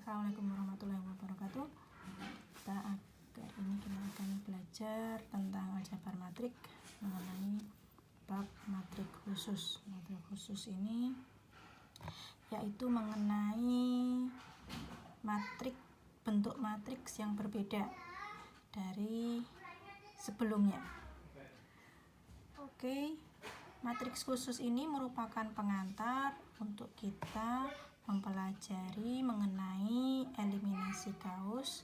Assalamualaikum warahmatullahi wabarakatuh. Hari ini kita akan belajar tentang aljabar matrik mengenai bab matrik khusus. Matrik khusus ini yaitu mengenai bentuk matriks yang berbeda dari sebelumnya. Matriks khusus ini merupakan pengantar untuk kita mempelajari mengenai eliminasi Gauss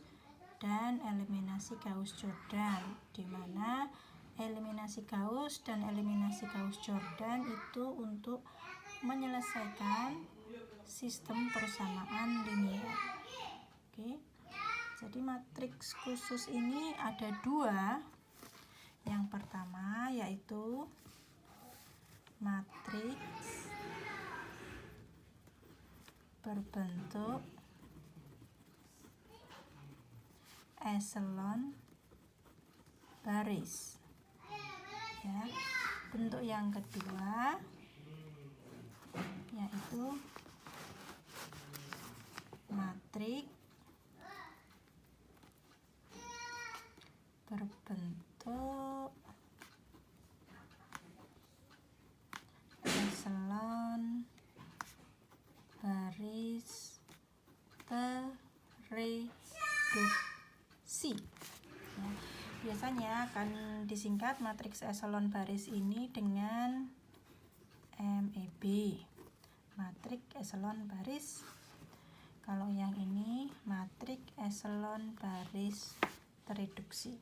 dan eliminasi Gauss-Jordan, di mana eliminasi Gauss dan eliminasi Gauss-Jordan itu untuk menyelesaikan sistem persamaan linier. Jadi matriks khusus ini ada dua. Yang pertama yaitu matriks berbentuk eselon baris. Bentuk yang kedua yaitu matriks berbentuk eselon baris tereduksi. Biasanya akan disingkat matriks eselon baris ini dengan MEB, matriks eselon baris. Kalau yang ini matriks eselon baris tereduksi.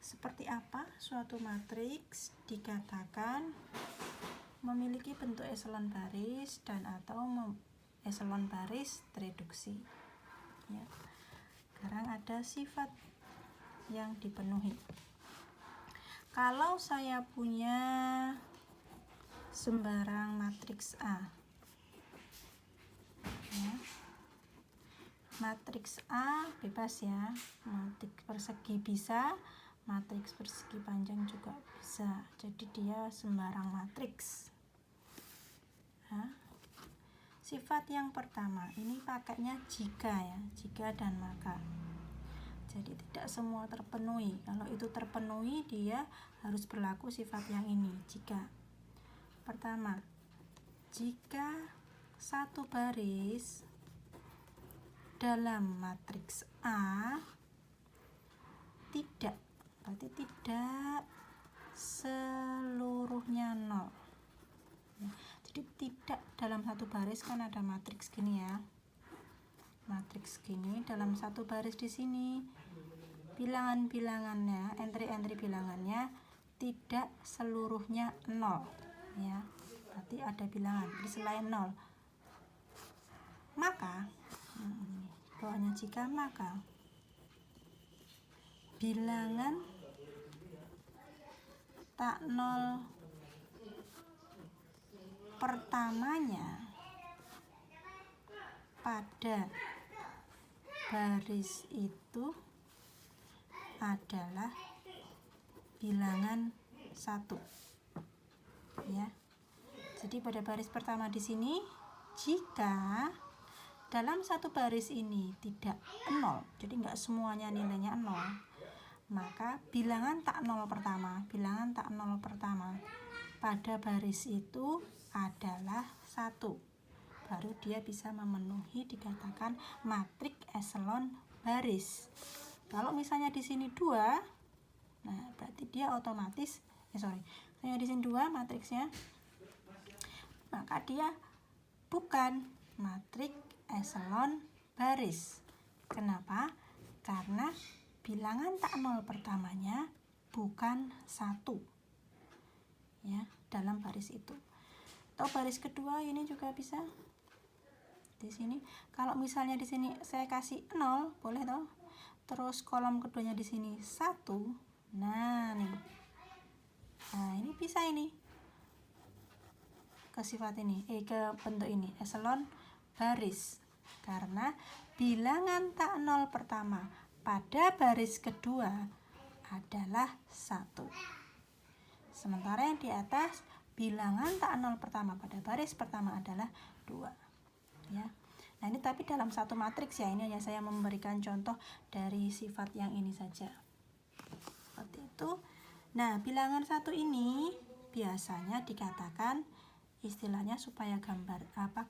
Seperti apa suatu matriks dikatakan memiliki bentuk eselon baris dan atau eselon baris tereduksi. Sekarang ada sifat yang dipenuhi. Kalau saya punya sembarang matriks A, matriks A bebas ya, matriks persegi bisa, matriks persegi panjang juga bisa, jadi dia sembarang matriks. Sifat yang pertama ini pakainya jika ya, jika dan maka. Jadi tidak semua terpenuhi. Kalau itu terpenuhi, dia harus berlaku sifat yang ini, jika. Pertama, jika satu baris dalam matriks A tidak, berarti tidak seluruhnya 0. Jadi tidak dalam satu baris, kan ada matriks gini ya. Matriks gini dalam satu baris di sini bilangan-bilangannya, entry-entry bilangannya tidak seluruhnya 0 ya. Berarti ada bilangan di selain 0. Maka bawahnya jika, maka bilangan tak 0 pertamanya pada baris itu adalah bilangan 1 ya. Jadi pada baris pertama di sini, jika dalam satu baris ini tidak 0, jadi enggak semuanya nilainya 0, maka bilangan tak 0 pertama pada baris itu adalah 1. Baru dia bisa memenuhi, dikatakan matriks eselon baris. Kalau misalnya di sini 2, nah berarti dia otomatis saya di sini 2 matriksnya, maka dia bukan matriks eselon baris. Kenapa? Karena bilangan tak 0 pertamanya bukan 1 ya dalam baris itu. Atau baris kedua ini juga bisa. Di sini kalau misalnya di sini saya kasih 0, boleh toh? Terus kolom keduanya di sini 1. Nah, nih. Nah, ini bisa ini. Ke sifat ini, ke bentuk ini, eselon baris. Karena bilangan tak 0 pertama pada baris kedua adalah 1. Sementara yang di atas bilangan tak 0 pertama pada baris pertama adalah 2 ya. Nah ini tapi dalam satu matriks ya, ini hanya saya memberikan contoh dari sifat yang ini saja. Seperti itu. Nah bilangan 1 ini biasanya dikatakan istilahnya supaya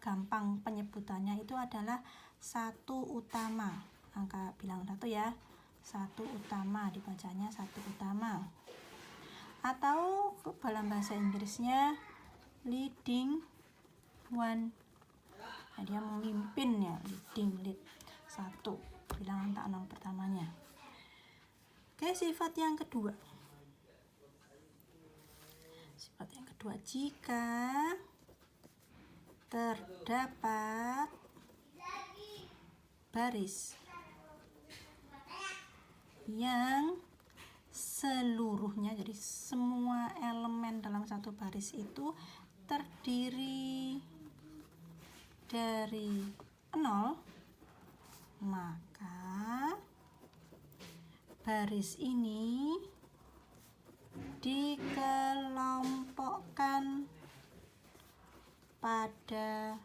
gampang penyebutannya itu adalah satu utama. Angka bilangan 1 ya, satu utama, dibacanya satu utama. Atau dalam bahasa Inggrisnya leading one. Nah, dia memimpin ya, lead 1, bilangan tak nol pertamanya. Oke, sifat yang kedua. Sifat yang kedua, jika terdapat baris yang seluruhnya, jadi semua elemen dalam satu baris itu terdiri dari 0, maka baris ini dikelompokkan pada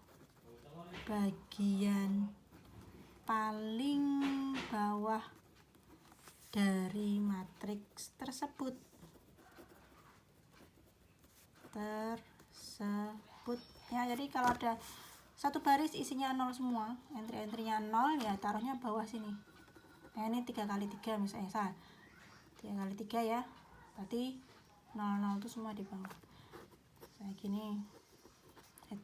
bagian paling bawah dari matriks tersebut. Ya, jadi kalau ada satu baris isinya 0 semua, entry-entrynya 0, ya taruhnya bawah sini. Nah ini 3 kali 3 misalnya, 3 kali 3 ya, berarti 0 itu semua di bawah. Saya gini, nggak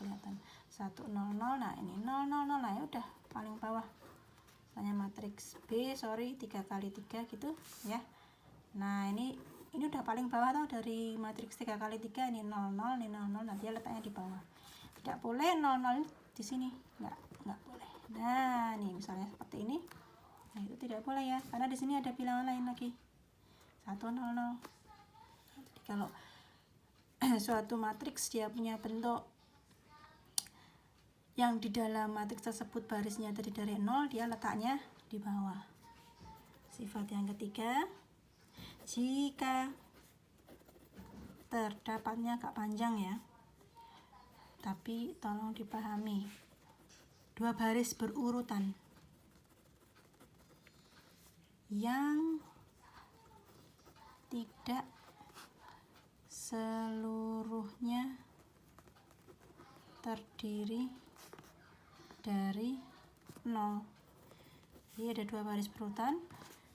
kelihatan, 1 0 0, nah ini 0 0 0, nah ya udah paling bawah. Misalnya matriks B, 3 kali 3 gitu ya. Nah ini udah paling bawah tuh dari matriks 3 kali 3, ini 0 0, ini 0 0, nah dia letaknya di bawah. Tidak boleh 0 0 di sini, nggak boleh. Nah nih misalnya seperti ini, nah itu tidak boleh ya, karena di sini ada bilangan lain lagi, 1 0 0. Nah, jadi kalau suatu matriks dia punya bentuk yang di dalam matriks tersebut barisnya terdiri dari 0, dia letaknya di bawah. Sifat yang ketiga, jika terdapatnya agak panjang ya, tapi tolong dipahami, 2 baris berurutan yang tidak seluruhnya terdiri dari 0. Jadi ada 2 baris berurutan,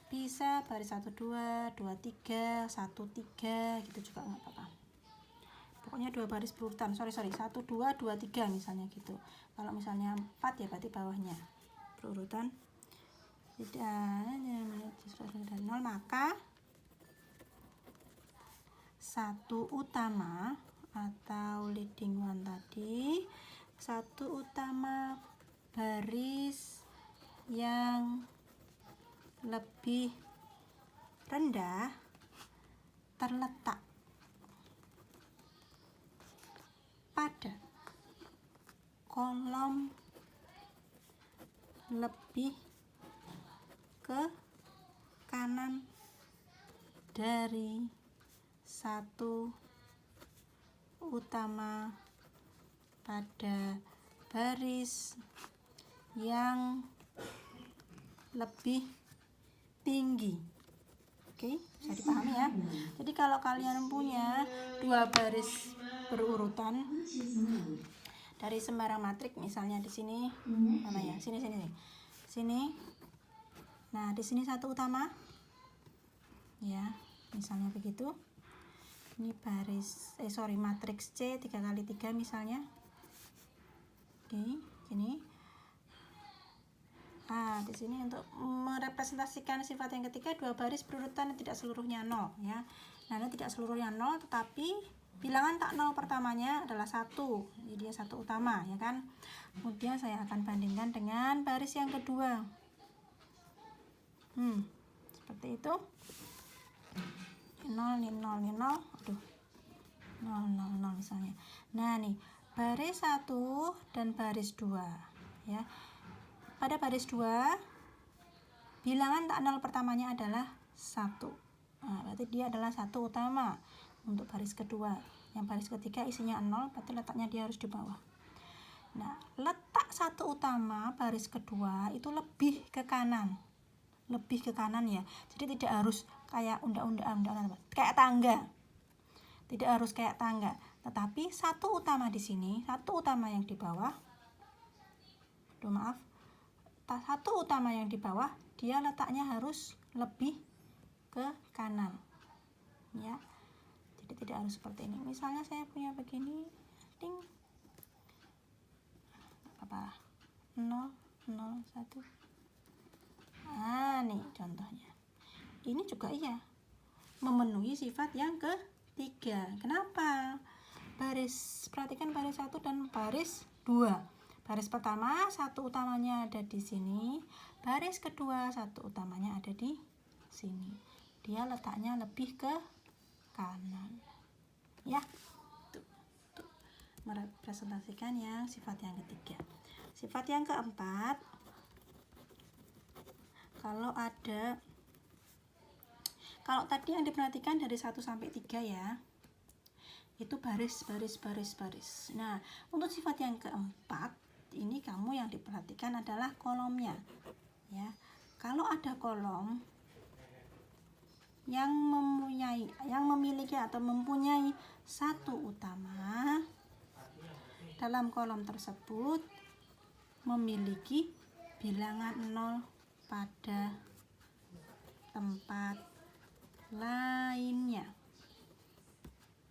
bisa baris 1 2 2 3 1 3 gitu juga nggak apa-apa. Pokoknya 2 baris berurutan, 1 2 2 3 misalnya gitu. Kalau misalnya 4 ya berarti bawahnya berurutan tidak ada 0, maka satu utama atau leading one tadi, satu utama baris yang lebih rendah terletak pada kolom lebih ke kanan dari satu utama pada baris yang lebih tinggi. Oke, bisa dipahami ya. Jadi kalau kalian punya 2 baris berurutan dari sembarang matrik, misalnya di sini mana ya, sini. Nah di sini satu utama ya, misalnya begitu. Ini baris matriks C 3 kali 3 misalnya. Oke, sini. Nah di sini untuk merepresentasikan sifat yang ketiga, 2 baris berurutan yang tidak seluruhnya 0 ya. Nah ini tidak seluruhnya 0, tetapi bilangan tak 0 pertamanya adalah 1, jadi dia satu utama ya kan. Kemudian saya akan bandingkan dengan baris yang kedua, seperti itu. 0 nih 0 nih 0, aduh 0 0 0 misalnya. Nah nih baris 1 dan baris 2 ya. Pada baris 2 bilangan tak 0 pertamanya adalah 1. Nah, berarti dia adalah satu utama untuk baris kedua. Yang baris ketiga isinya 0, berarti letaknya dia harus di bawah. Nah, letak 1 satu utama baris kedua itu lebih ke kanan ya, jadi tidak harus kayak undak-undak kayak tangga, tidak harus kayak tangga, tetapi satu utama di sini, satu utama yang di bawah, satu utama yang di bawah dia letaknya harus lebih ke kanan ya, jadi tidak harus seperti ini. Misalnya saya punya begini, ding, apa 0 0 1, nih contohnya, ini juga iya memenuhi sifat yang ketiga. Kenapa? Perhatikan baris 1 dan baris 2. Baris pertama satu utamanya ada di sini, baris kedua satu utamanya ada di sini, dia letaknya lebih ke kanan ya. Tuh. Merepresentasikan yang sifat yang ketiga. Sifat yang keempat, kalau tadi yang diperhatikan dari 1 sampai 3 ya, itu baris. Nah, untuk sifat yang keempat ini kamu yang diperhatikan adalah kolomnya ya. Kalau ada kolom yang memiliki atau mempunyai satu utama, dalam kolom tersebut memiliki bilangan 0 pada tempat lainnya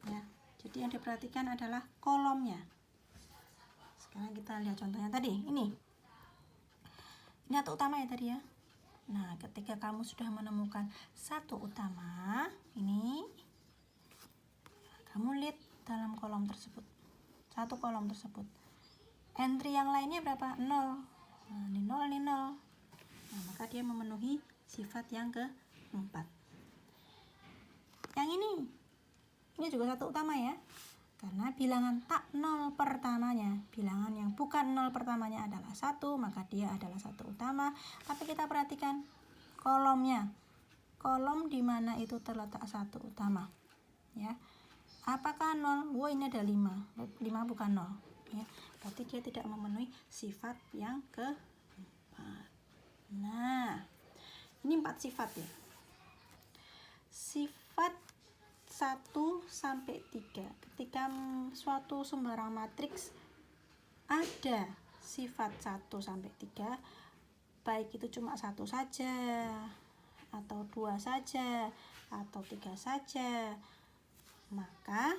ya. Jadi yang diperhatikan adalah kolomnya. Sekarang kita lihat contohnya tadi. Ini satu utama ya tadi ya. Nah, ketika kamu sudah menemukan satu utama, ini kamu lihat dalam kolom tersebut, satu kolom tersebut, entry yang lainnya berapa? 0. Nah, ini 0, ini 0. Nah, maka dia memenuhi sifat yang keempat. Yang ini juga satu utama ya, karena bilangan tak 0 pertamanya, bilangan yang bukan 0 pertamanya adalah 1, maka dia adalah satu utama. Tapi kita perhatikan kolomnya, kolom di mana itu terletak satu utama ya. Apakah 0? Ini ada 5 bukan 0 ya, berarti dia tidak memenuhi sifat yang keempat. Nah, ini 4 sifat ya. Sifat 1 sampai 3. Ketika suatu sembarang matriks ada sifat 1 sampai 3, baik itu cuma 1 saja atau 2 saja atau 3 saja, maka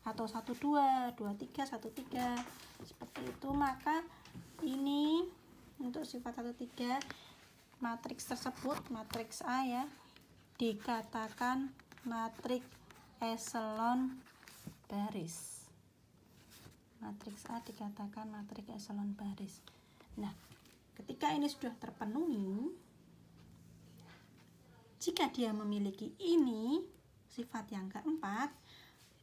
atau 1 2 2 3 1 3 seperti itu, maka ini untuk sifat 1 3 matriks tersebut, matriks A ya, dikatakan matriks eselon baris. Matriks A dikatakan matriks eselon baris. Nah, ketika ini sudah terpenuhi, jika dia memiliki ini sifat yang keempat,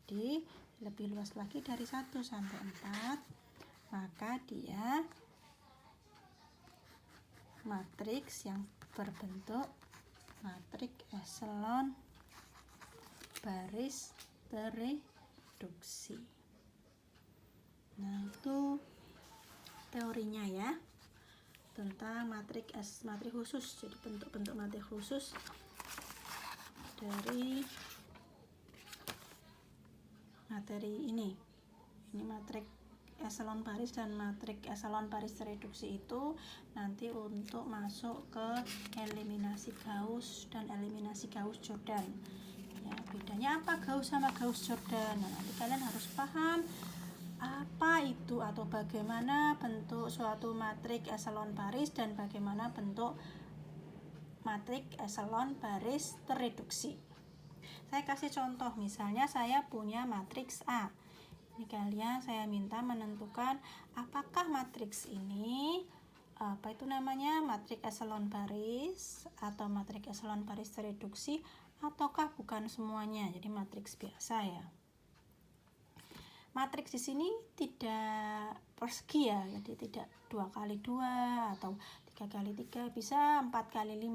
jadi lebih luas lagi dari 1 sampai 4, maka dia matriks yang berbentuk matriks eselon baris tereduksi. Nah, itu teorinya ya tentang matriks khusus. Jadi bentuk-bentuk matriks khusus dari materi ini matriks eselon baris dan matriks eselon baris tereduksi itu nanti untuk masuk ke eliminasi Gauss dan eliminasi Gauss-Jordan ya. Bedanya apa Gauss sama Gauss-Jordan? Nah, nanti kalian harus paham apa itu atau bagaimana bentuk suatu matriks eselon baris dan bagaimana bentuk matriks eselon baris tereduksi. Saya kasih contoh, misalnya saya punya matriks A. Ini kalian saya minta menentukan apakah matriks ini matriks eselon baris atau matriks eselon baris tereduksi ataukah bukan semuanya. Jadi matriks biasa ya. Matriks di sini tidak persegi ya, jadi tidak 2x2 atau 3x3, bisa 4x5,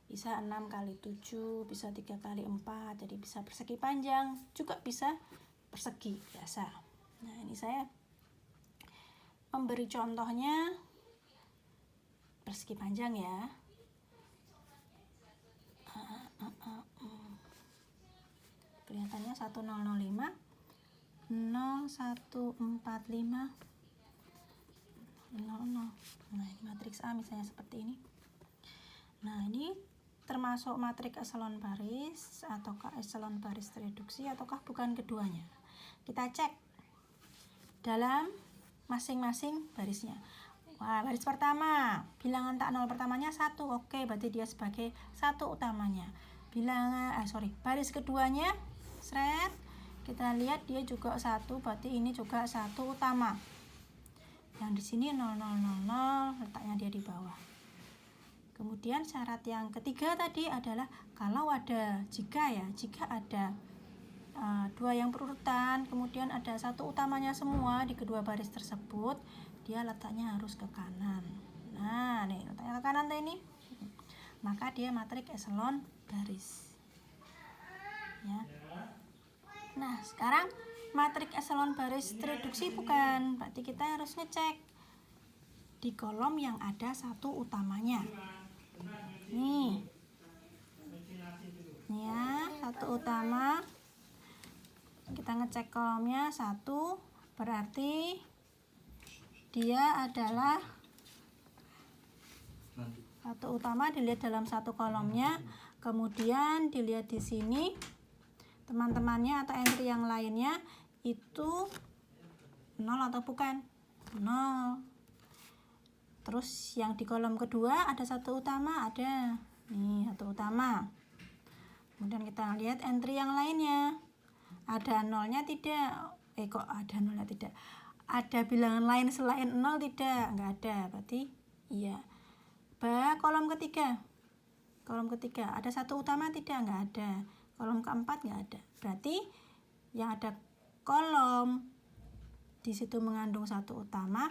bisa 6x7, bisa 3x4, jadi bisa persegi panjang, juga bisa persegi biasa. Nah, ini saya memberi contohnya persegi panjang ya. Kelihatannya 1005, 0145, 00. Nah, ini matriks A misalnya seperti ini. Nah, ini termasuk matriks eselon baris ataukah eselon baris reduksi ataukah bukan keduanya. Kita cek dalam masing-masing barisnya. Wah, baris pertama, bilangan tak nol pertamanya 1. Oke, berarti dia sebagai 1 utamanya. Baris keduanya, kita lihat dia juga 1, berarti ini juga 1 utama. Yang di sini 0000, letaknya dia di bawah. Kemudian syarat yang ketiga tadi adalah jika ada 2 yang berurutan, kemudian ada 1 utamanya semua di kedua baris tersebut, dia letaknya harus ke kanan. Nah, nih letaknya ke kanan ini, maka dia matriks eselon baris. Ya. Nah, sekarang matriks eselon baris reduksi bukan, berarti kita harus ngecek di kolom yang ada 1 utamanya. Nih ya, 1 utama. Kita ngecek kolomnya 1, berarti dia adalah 1 utama, dilihat dalam 1 kolomnya. Kemudian dilihat di sini teman-temannya atau entry yang lainnya itu 0 atau bukan? 0. Terus yang di kolom kedua ada 1 utama, ada nih 1 utama. Kemudian kita lihat entry yang lainnya, ada nolnya tidak? Kok ada nolnya tidak? Ada bilangan lain selain 0 tidak? Enggak ada, berarti iya. Kolom ketiga ada 1 utama tidak? Enggak ada. Kolom keempat enggak ada, berarti yang ada kolom di situ mengandung 1 utama,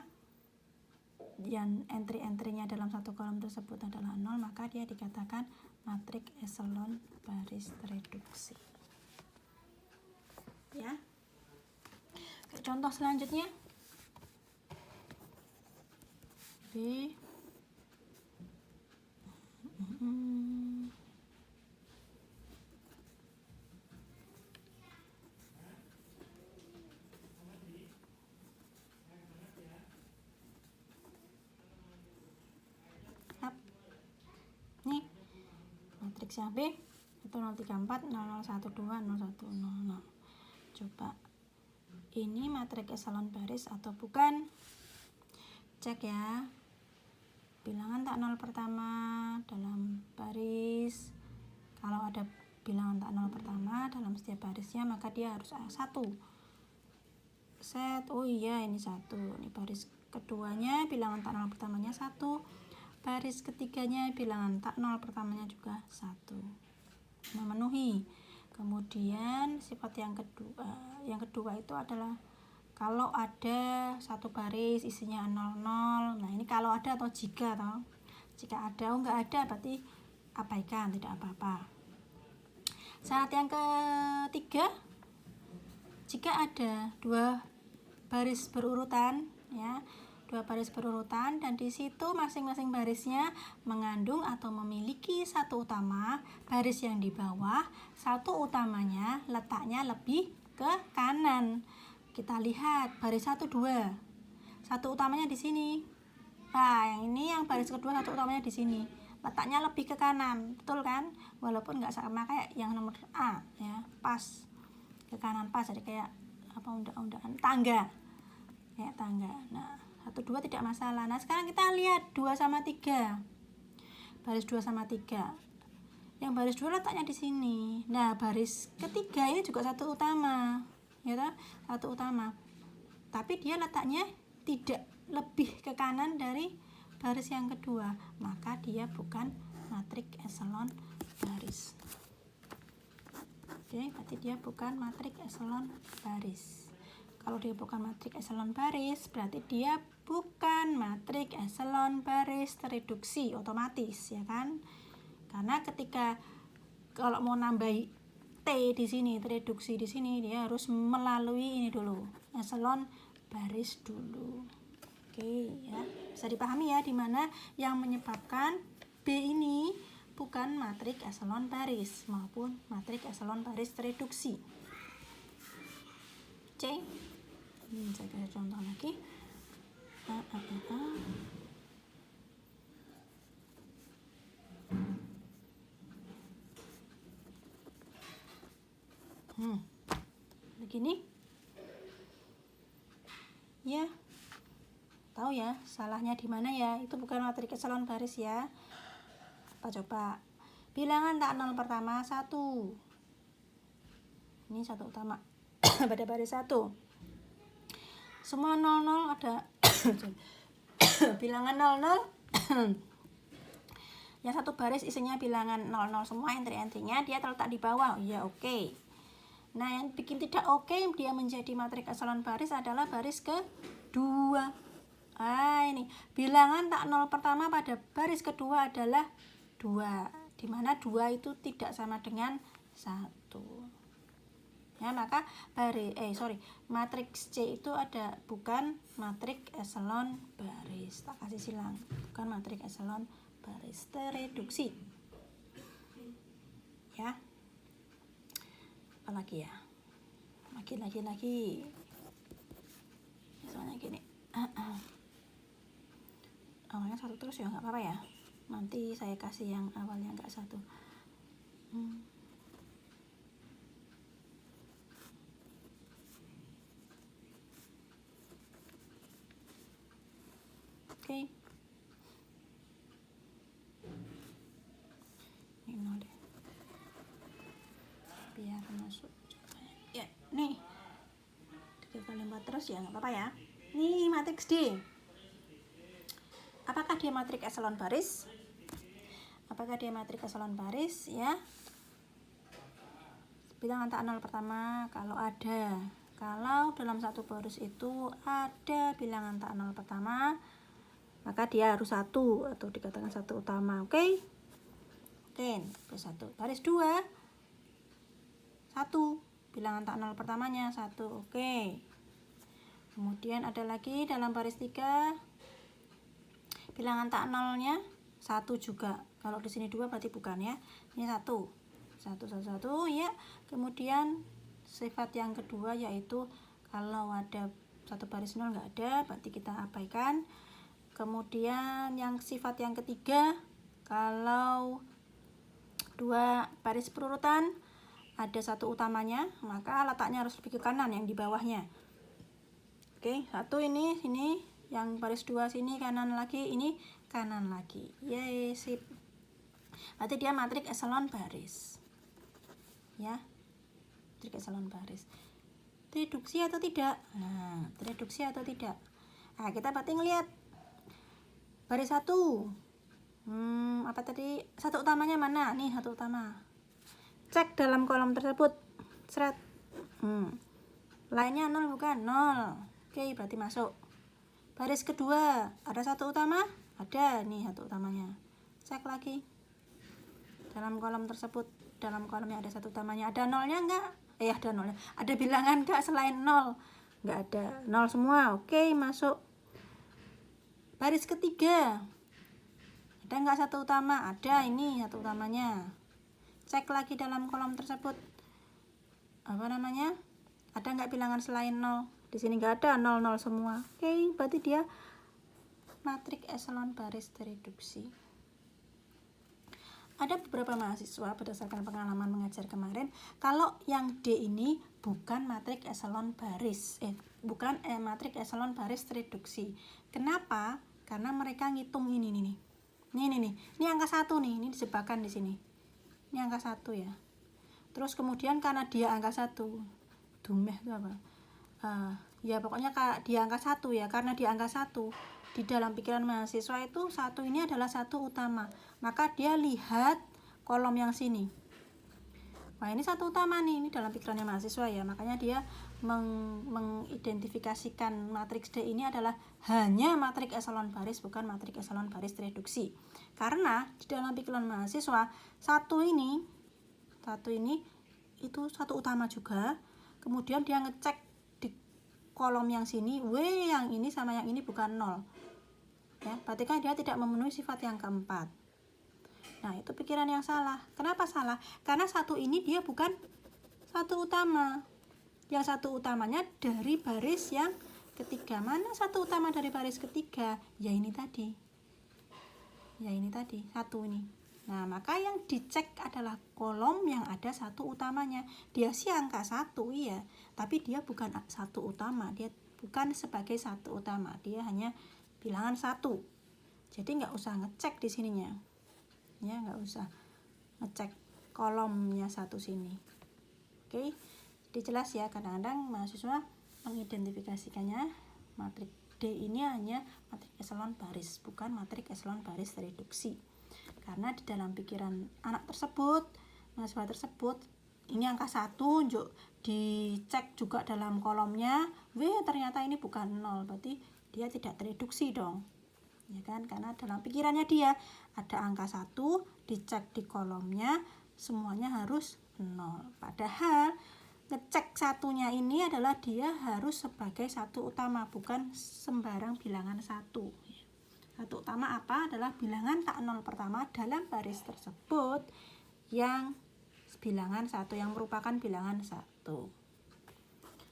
yang entry-entrynya dalam 1 kolom tersebut adalah 0, maka dia dikatakan matriks eselon baris reduksi. Ya. Contoh selanjutnya B. Nih matriks yang B itu 034 0012 0100. Coba ini matriks eselon baris atau bukan? Cek ya, bilangan tak nol pertama dalam baris. Kalau ada bilangan tak nol pertama dalam setiap barisnya, maka dia harus 1. Oh iya, ini 1. Ini baris keduanya bilangan tak nol pertamanya 1. Baris ketiganya bilangan tak nol pertamanya juga 1. Memenuhi. Kemudian sifat yang kedua itu adalah kalau ada 1 baris isinya 00. Nah, ini kalau ada atau jika ada. Enggak ada berarti abaikan, tidak apa-apa. Syarat yang ketiga, jika ada 2 baris berurutan ya, 2 baris berurutan dan di situ masing-masing barisnya mengandung atau memiliki 1 utama, baris yang di bawah 1 utamanya letaknya lebih ke kanan. Kita lihat baris 1 2. 1 utamanya di sini. Nah, yang ini yang baris kedua 1 utamanya di sini. Letaknya lebih ke kanan, betul kan? Walaupun enggak sama kayak yang nomor A ya, pas ke kanan pas, jadi kayak undak-undakan tangga. Kayak tangga. Nah, 1 2 tidak masalah. Nah, sekarang kita lihat 2 sama 3. Baris 2 sama 3. Yang baris 2 letaknya di sini. Nah, baris ketiga ini juga 1 utama. Ya toh? 1 utama. Tapi dia letaknya tidak lebih ke kanan dari baris yang kedua, maka dia bukan matriks eselon baris. Oke, berarti dia bukan matriks eselon baris. Kalau dia bukan matriks eselon baris, berarti dia bukan matriks eselon baris reduksi otomatis, ya kan? Karena ketika kalau mau nambahi T di sini, reduksi di sini, dia harus melalui ini dulu, eselon baris dulu. Oke ya, bisa dipahami ya, dimana yang menyebabkan B ini bukan matrik eselon baris maupun matrik eselon baris tereduksi. C. Ini saya kasih contoh lagi. Begini. Ya. Tahu ya, salahnya di mana ya? Itu bukan matrik eselon baris ya. Apa coba? Bilangan tak nol pertama 1. Ini satu utama pada baris 1. Semua 00 ada bilangan 00. Yang satu baris isinya bilangan 00 semua, entry-entrynya dia terletak di bawah. Ya, oke. Nah, yang bikin tidak oke dia menjadi matrik eselon baris adalah baris kedua. Ini bilangan tak nol pertama pada baris kedua adalah 2, dimana 2 itu tidak sama dengan 1 ya, maka matriks C itu bukan matrik eselon baris, tak kasih silang, bukan matrik eselon baris tereduksi ya. Apalagi ya, lagi misalnya gini, awalnya 1 terus ya, nggak apa-apa ya, nanti saya kasih yang awalnya nggak 1. Oke. Ini 0 deh, biar masuk ya. Nih 3 kali 4 terus ya, nggak apa-apa ya. Nih matriks D, apakah dia matrik eselon baris? Apakah dia matrik eselon baris ya? Bilangan tak nol pertama kalau dalam satu baris itu ada bilangan tak nol pertama, maka dia harus 1 atau dikatakan 1 utama. Oke, plus 1. Baris 2 1, bilangan tak nol pertamanya 1. Oke. Kemudian ada lagi dalam baris 3 bilangan tak nolnya 1 juga. Kalau di sini 2 berarti bukan ya. Ini 1 ya. Kemudian sifat yang kedua yaitu kalau ada satu baris 0 nggak ada, berarti kita abaikan. Kemudian yang sifat yang ketiga, kalau 2 baris perurutan ada 1 utamanya, maka letaknya harus lebih ke kanan yang di bawahnya. Oke, 1 ini sini, yang baris 2 sini kanan lagi, ini kanan lagi. Yeay, sip. Berarti dia matrik eselon baris. Ya. Matrik eselon baris. Tereduksi atau tidak? Nah, tereduksi atau tidak? Nah, kita berarti ngelihat baris 1. Apa tadi? 1 utamanya mana? Nih 1 utama. Cek dalam kolom tersebut. Seret. Lainnya 0 bukan? 0. Oke, berarti masuk. Baris kedua, ada 1 utama? Ada, nih 1 utamanya. Cek lagi. Dalam kolom tersebut, dalam kolom yang ada 1 utamanya, ada nolnya enggak? Ada nolnya. Ada bilangan enggak selain 0? Enggak ada. 0 semua. Oke, masuk. Baris ketiga. Ada enggak 1 utama? Ada, ini 1 utamanya. Cek lagi dalam kolom tersebut. Ada enggak bilangan selain 0? Di sini enggak ada, 0 semua. Oke, berarti dia matrik eselon baris tereduksi. Ada beberapa mahasiswa berdasarkan pengalaman mengajar kemarin, kalau yang D ini bukan matrik eselon baris, matrik eselon baris tereduksi. Kenapa? Karena mereka ngitung ini nih. Ini angka 1 nih, ini dijebakan di sini. Ini angka 1 ya. Terus kemudian karena dia angka 1, dumeh itu apa? Ya pokoknya dia angka 1 ya, karena dia angka 1 di dalam pikiran mahasiswa itu 1 ini adalah 1 utama, maka dia lihat kolom yang sini. Wah, ini 1 utama nih, ini dalam pikirannya mahasiswa ya, makanya dia mengidentifikasikan matriks D ini adalah hanya matrik eselon baris, bukan matrik eselon baris tereduksi. Karena di dalam pikiran mahasiswa 1 ini itu 1 utama juga. Kemudian dia ngecek di kolom yang sini, W yang ini sama yang ini bukan 0. Ya, berarti kan dia tidak memenuhi sifat yang keempat. Nah, itu pikiran yang salah. Kenapa salah? Karena satu ini dia bukan satu utama. Yang satu utamanya dari baris yang ketiga. Mana satu utama dari baris ketiga? Ya ini tadi. Ya ini tadi, satu ini. Nah, maka yang dicek adalah kolom yang ada satu utamanya. Dia sih angka 1, iya. Tapi dia bukan satu utama. Dia bukan sebagai satu utama. Dia hanya bilangan 1. Jadi nggak usah ngecek di sininya. Ya, nggak usah ngecek kolomnya 1 sini. Oke, jadi jelas ya, kadang-kadang mahasiswa mengidentifikasikannya matrik D ini hanya matrik eselon baris, bukan matrik eselon baris reduksi. Karena di dalam pikiran anak tersebut, mahasiswa tersebut, ini angka 1, dicek juga dalam kolomnya, ternyata ini bukan 0, berarti dia tidak tereduksi dong. Ya kan? Karena dalam pikirannya dia ada angka 1, dicek di kolomnya, semuanya harus 0. Padahal ngecek satunya ini adalah dia harus sebagai satu utama, bukan sembarang bilangan 1. Satu utama apa? Adalah bilangan tak 0 pertama dalam baris tersebut yang bilangan 1, yang merupakan bilangan 1.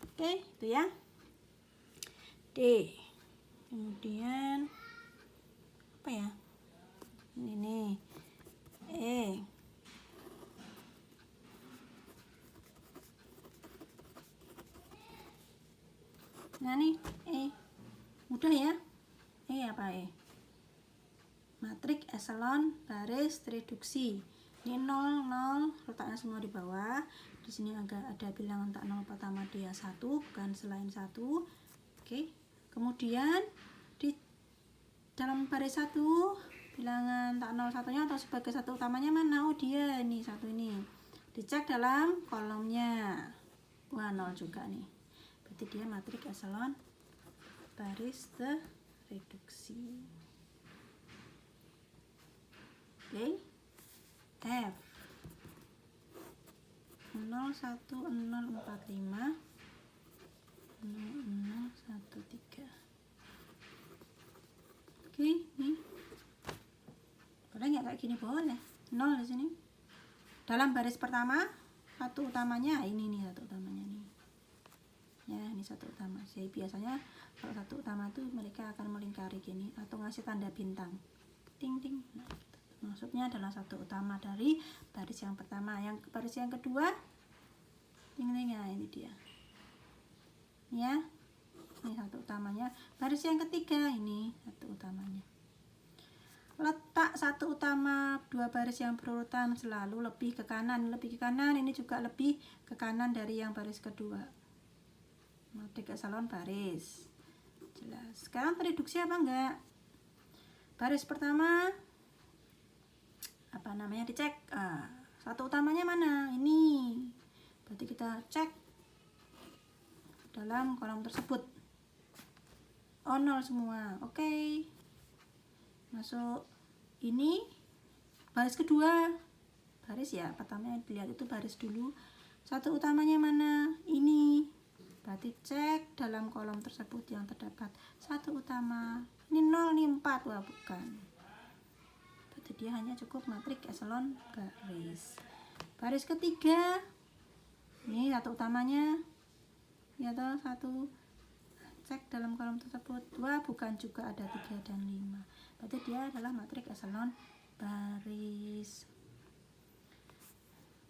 Oke, itu ya. D. Kemudian apa ya? Ini nih. E. Nah nih, mudah ya. Apa matrik eselon baris reduksi. Ini 0, 0, letaknya semua di bawah. Di sini agak ada bilangan tak 0 pertama, dia 1, bukan selain 1. Oke. Kemudian di dalam baris 1, bilangan tak 0 satunya atau sebagai satu utamanya mana? Oh, dia ini, 1 ini. Dicek dalam kolomnya. Wah, 0 juga nih. Berarti dia matrik eselon baris reduksi. Oke. F 01045 0013. Oke, nih. Boleh nggak kayak gini? Boleh. 0 di sini. Dalam baris pertama, satu utamanya ini nih, satu utamanya nih. Ya, ini satu utama. Jadi biasanya kalau satu utama itu mereka akan melingkari gini atau ngasih tanda bintang. Ting ting. Nah, maksudnya adalah satu utama dari baris yang pertama. Yang baris yang kedua, ting ting, ya ini dia. Ya. Ini satu utamanya. Baris yang ketiga ini satu utamanya. Letak satu utama dua baris yang berurutan selalu lebih ke kanan. Lebih ke kanan, ini juga lebih ke kanan dari yang baris kedua. Matrik eselon baris. Jelas. Sekarang reduksi apa enggak? Baris pertama apa namanya, dicek. Satu utamanya mana? Ini. Berarti kita cek dalam kolom tersebut. Oh, 0 semua. Oke. Masuk ini baris kedua. Baris ya, pertama yang dilihat itu baris dulu. Satu utamanya mana? Ini. Berarti cek dalam kolom tersebut yang terdapat satu utama. Ini 0 nih, 4. Wah, bukan. Berarti dia hanya cukup matrik eselon baris. Baris ketiga. Ini satu utamanya. Ya toh, 1. Cek dalam kolom tersebut. 2, bukan juga, ada 3 dan 5. Berarti dia adalah matrik eselon baris.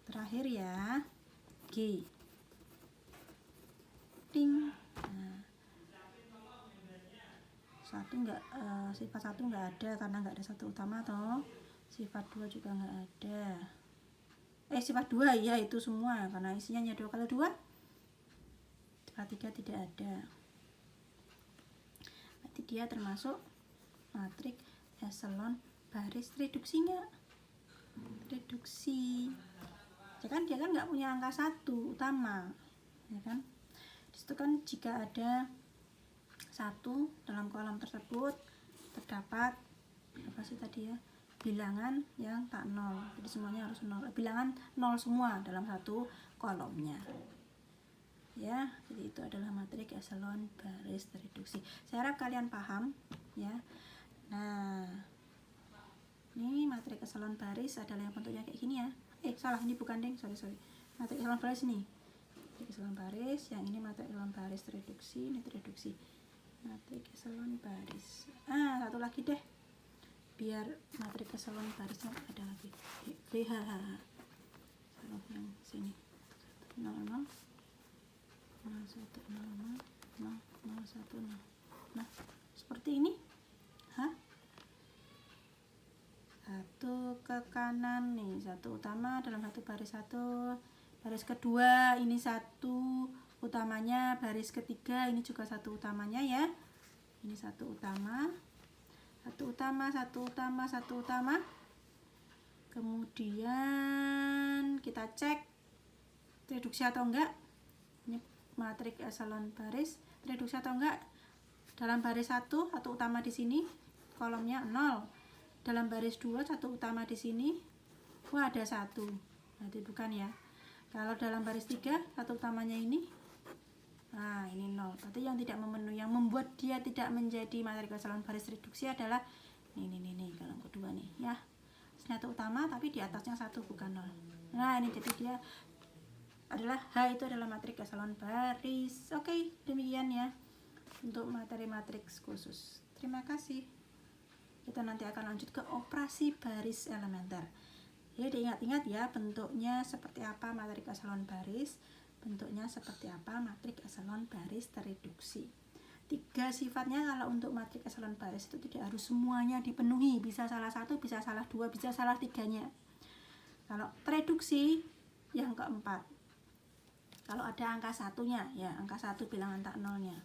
Terakhir ya, G. Ting. Nah, sifat 1 enggak ada karena enggak ada satu utama toh. Sifat 2 juga enggak ada. Sifat 2 ya itu semua karena isinya hanya 2 kali 2. Sifat 3 tidak ada. Berarti dia termasuk matrik eselon baris reduksi enggak? Reduksi. Ya kan dia kan enggak punya angka 1 utama. Ya kan? Disitu kan jika ada 1 dalam kolom tersebut terdapat apa sih tadi ya, bilangan yang tak 0. Jadi semuanya harus 0. Bilangan 0 semua dalam satu kolomnya. ya. Jadi itu adalah matriks eselon baris tereduksi. Saya harap kalian paham ya. Nah, ini matriks eselon baris adalah yang bentuknya kayak gini ya. Salah, ini bukan deng, sorry. Matriks eselon baris nih. Matriks eselon baris, yang ini matriks eselon baris tereduksi, ini tereduksi. Matriks eselon baris. Satu lagi deh. Biar matriks eselon barisnya ada lagi. BHH. Salah yang sini. 00 0100 0010. Nah, seperti ini. Satu ke kanan nih, satu utama dalam satu baris, satu baris kedua ini satu utamanya, baris ketiga ini juga satu utamanya ya. Ini satu utama, satu utama, satu utama, satu utama. Kemudian kita cek reduksi atau enggak. Ini matriks eselon baris reduksi atau enggak. Dalam baris satu utama di sini, kolomnya 0. Dalam baris 2 satu utama di sini, wah ada 1, berarti bukan ya. Kalau dalam baris 3 satu utamanya ini, nah ini 0, berarti yang tidak memenuhi, yang membuat dia tidak menjadi matriks eselon baris reduksi adalah ini kolom kedua nih ya, satu utama tapi di atasnya 1 bukan 0. Nah ini jadi dia adalah H, itu adalah matriks eselon baris. Oke, demikian ya untuk materi matriks khusus. Terima kasih. Kita nanti akan lanjut ke operasi baris elementer. Jadi diingat-ingat ya, bentuknya seperti apa matriks eselon baris, bentuknya seperti apa matriks eselon baris tereduksi. 3 sifatnya kalau untuk matriks eselon baris itu tidak harus semuanya dipenuhi, bisa salah 1, bisa salah 2, bisa salah 3-nya. Kalau tereduksi yang keempat, kalau ada angka 1-nya ya, angka 1 bilangan tak 0-nya.